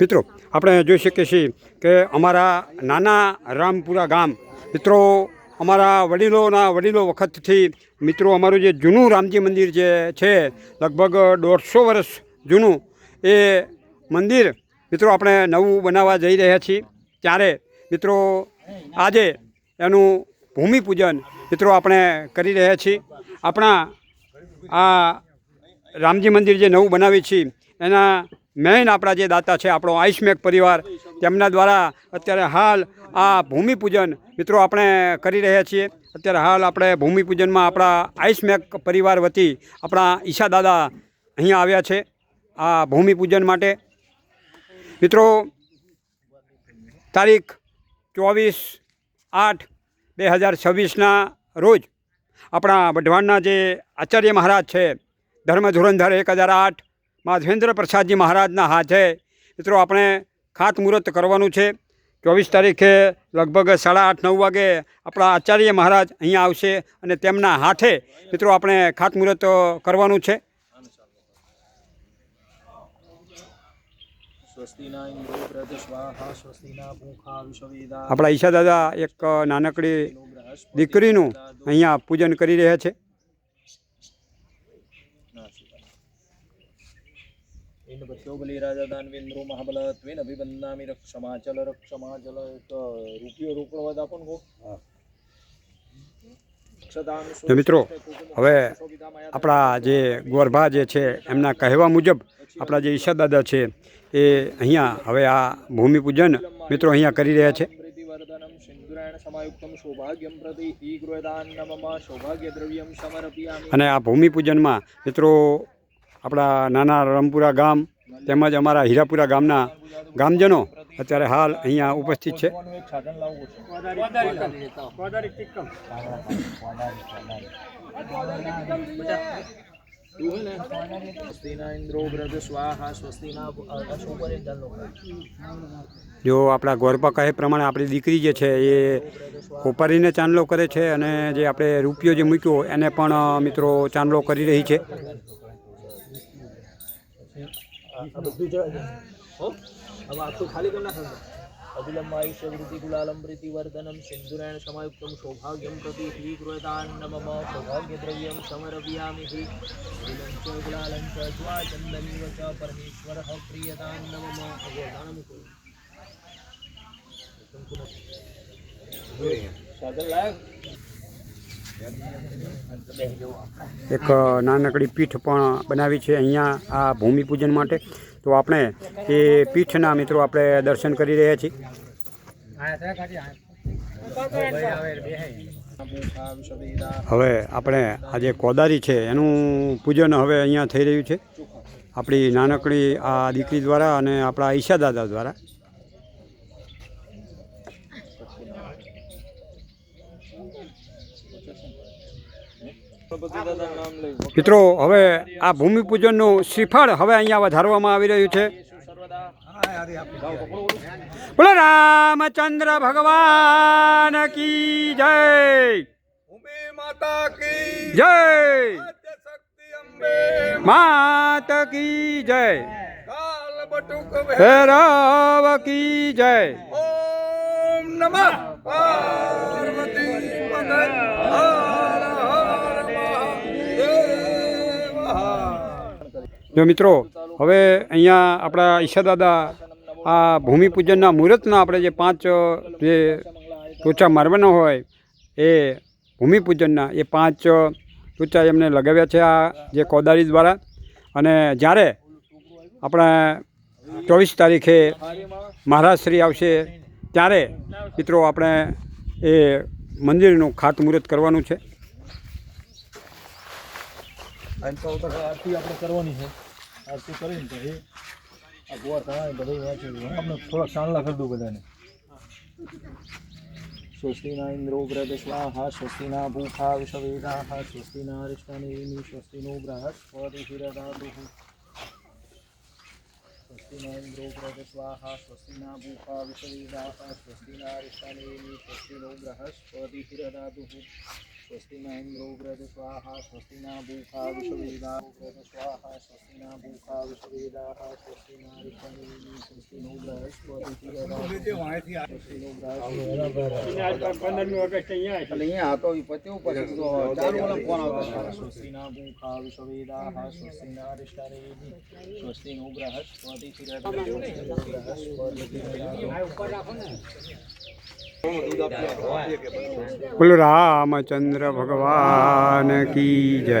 મિત્રો આપણે જોઈ શકીએ છીએ કે અમારા નાના રામપુરા ગામ મિત્રો અમારા વડીલો વખતથી મિત્રો અમારું જે જૂનું રામજી મંદિર જે છે લગભગ 150 વર્ષ જૂનું એ મંદિર મિત્રો આપણે નવું બનાવવા જઈ રહ્યા છીએ ત્યારે મિત્રો આજે એનું ભૂમિપૂજન મિત્રો આપણે કરી રહ્યા છીએ। આપણા આ રામજી મંદિર જે નવું બનાવી છે એના મેઇન આપણા જે દાતા છે આપણો આયુષ્મેક પરિવાર તેમના દ્વારા અત્યારે હાલ આ ભૂમિપૂજન મિત્રો આપણે કરી રહ્યા છીએ। અત્યારે હાલ આપણે ભૂમિપૂજનમાં આપણા આયુષ્મેક પરિવાર વતી આપણા ઈશા દાદા અહીંયા આવ્યા છે આ ભૂમિપૂજન માટે। મિત્રો તારીખ 24/8/2026ના રોજ આપણા વઢવાણના જે આચાર્ય મહારાજ છે ધર્મ ધુરંધર 1008 માધવેન્દ્ર પ્રસાદજી મહારાજના હાથે મિત્રો આપણે ખાતમુહૂર્ત કરવાનું છે। 24 તારીખે લગભગ 8:30-9 વાગે આપણા આચાર્ય મહારાજ અહીંયા આવશે અને તેમના હાથે મિત્રો આપણે ખાતમુહૂર્ત કરવાનું છે। આપણા ઈશા દાદા એક નાનકડી દીકરીનું અહીંયા પૂજન કરી રહ્યા છે। તો મિત્રો હવે આપણા જે ગોરભા જે છે એમના કહેવા મુજબ આપણા જે ઈશા દાદા છે એ અહીંયા હવે આ ભૂમિપૂજન મિત્રો અહીંયા કરી રહ્યા છે। અને આ ભૂમિપૂજનમાં મિત્રો આપણા નાના રામપુરા ગામ તેમજ અમારા હીરાપુરા ગામના ગામજનો અત્યારે હાલ અહીંયા ઉપસ્થિત છે। જો આપણા ગોરપા કહે પ્રમાણે આપણી દીકરી જે છે એ કોપારીને ચાંદલો કરે છે અને જે આપણે રૂપિયો જે મૂક્યો એને પણ મિત્રો ચાંદલો કરી રહી છે। अभिलंबायुष्यवृत्तिकुलालं प्रीतिवर्धनं सिन्दूरेण समायुक्तं सौभाग्यं प्रति हीकृतान्नमम सौभाग्यद्रव्यं समर्पयामि कुलालं च ज्वाचन्दनीव च परमेश्वरः प्रीयतान्नमम अवधानं એક નાનકડી પીઠ પણ બનાવી છે અહીંયા આ ભૂમિપૂજન માટે। તો આપણે એ પીઠના મિત્રો આપણે દર્શન કરી રહ્યા છીએ। હવે આપણે આ જે કોદારી છે એનું પૂજન હવે અહીંયા થઈ રહ્યું છે આપણી નાનકડી આ દીકરી દ્વારા અને આપણા ઈશા દાદા દ્વારા। મિત્રો હવે આ ભૂમિપૂજનનું શ્રીફળ હવે અહીંયા વધારવામાં આવી રહ્યું છે। બોલો રામચંદ્ર ભગવાન કી જય, માતા કી જય, માત કી જય, ભૈરવ કી જય। ઓમ નમઃ પાર્વતી પતય। જો મિત્રો હવે અહીંયા આપણા ઈશા દાદા આ ભૂમિપૂજનના મુહૂર્તના આપણે જે 5 જે ટોચા મારવાના હોય એ ભૂમિપૂજનના એ 5 ટોચા એમને લગાવ્યા છે આ જે કોદારી દ્વારા। અને જ્યારે આપણે 24 તારીખે મહારાજ શ્રી આવશે ત્યારે મિત્રો આપણે એ મંદિરનું ખાતમુહૂર્ત કરવાનું છે। આરતી આપણે કરવાની છે। આરતી કરીને પછી આ ગોળ તમારે બધું વાંચી અમને થોડા ચાંદલા કરી દઉં બધાને। સ્વસ્તિના ઇન્દ્રો વ્રત સ્વાહા સ્વસ્તિના ભૂખા વિષવેદાહ સ્વસ્તિના અરિષ્ટાની સ્વસ્તિનો બૃહસ્પતિ स्वस्ति न इन्द्रो बृहस्पतिः स्वाहा स्वस्ति न भूखा विश्ववेदाः स्वस्ति न अरिष्टानेमि स्वस्ति नो बृहस्पतिर्दधातुः स्वस्ति न इन्द्रो बृहस्पतिः स्वाहा स्वस्ति न भूखा विश्ववेदाः बृहस्पतिः स्वाहा स्वस्ति न भूखा विश्ववेदाः स्वस्ति न अरिष्टानेमि स्वस्ति नो बृहस्पतिर्दधातुः स्वस्ति नो स्वस्ति न भूखा विश्ववेदाः स्वस्ति न अरिष्टानेमि स्वस्ति नो બોલો રામચંદ્ર ભગવાન કી જય.